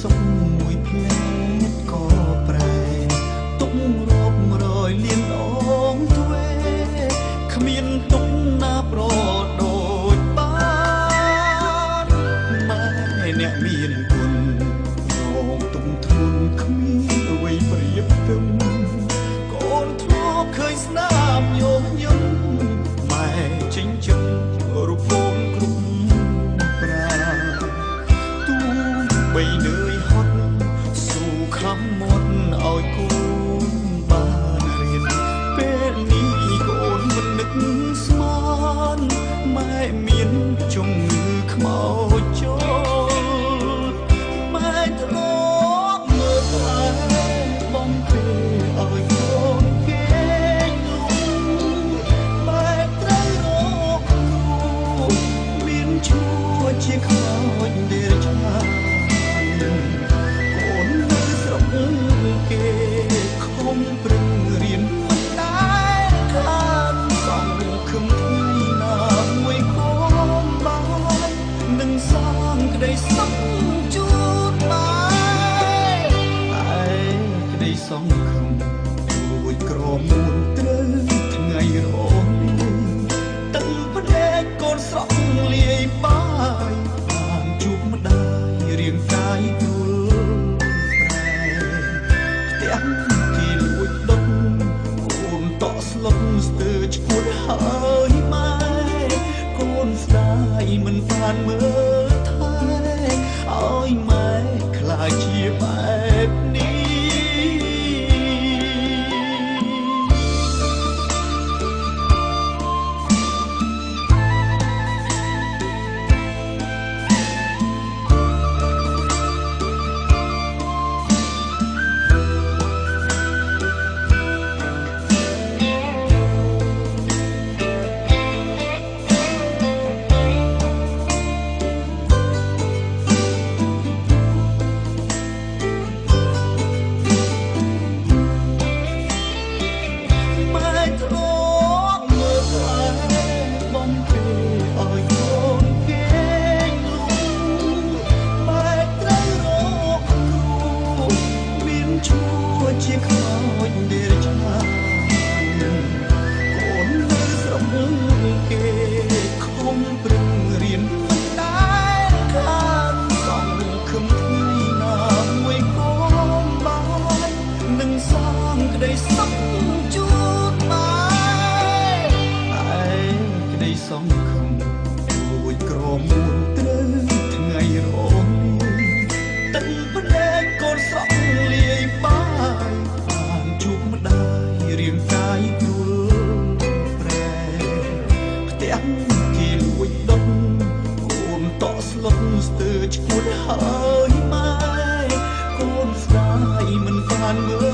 សុខមួយផ្លែក៏ប្រែទុករាប់រយលានដងទ្វេគ្មានទុកណាប្រដូចបានម៉ែអ្នកមានគុណរងទុំធន់គ្មានអ្វីប្រៀបទឹមកូនធ្លាប់ឃើញស្នាមយោញញឹមម៉ែចិញ្ចឹមរូបកូនគ្រប់ប្រាទូបីនឿយហត់ស៊ូខំមុនឲ្យកូនបានរៀនពេលនេះកូនមិននឹកស្មានម៉ែមានជំងឺខ្មោចចូលម៉ែធ្លាប់មើលតែបំពេលឲ្យកូនគេលុម៉ែត្រូវរកគ្រូមានឈួរជាខ្មោចដែលឆ្ងាយកូននៅស្រុកគេខំប្រឹងរៀនមិនដែលខានសង្ឃឹមថ្ងៃណាមួយកូនបាននឹងសាងក្តីសុខជូនម៉ែតែក្តីសង្ឃឹមជួយក្រមួនត្រូវថ្ងៃរំទឹកផ្ដេកកូនស្រក់លាយបាយបានជួបម្ដាយរាងកាយទ្រុលប្រែផ្ទះគេលួចដុតកូនតក់ស្លុតស្ទើរឈួតហើយម៉ែកូនស្ដាយមិនបានមើលថែឲ្យម៉ែខ្លាចជាបែបនេះជាខ្មោចដែលឆ្ងាយកូននៅស្រុកគេខំប្រឹងរៀនមិនដែលខានសង្ឃឹមថ្ងៃណាមួយកូនបាននឹងសាងក្តីសុខជូនម៉ែតែក្តីសង្ឃឹមជួយក្រមួនត្រូវថ្ងៃរំទឹកផ្ដេកកូនស្រក់លាយបាយបានជួបម្ដាយរាងកាយទ្រុលប្រែផ្ទះគេលួចដុតកូនតក់ស្លុតស្ទើរឈួតហើយម៉ែកូនស្ដាយមិនបានមើល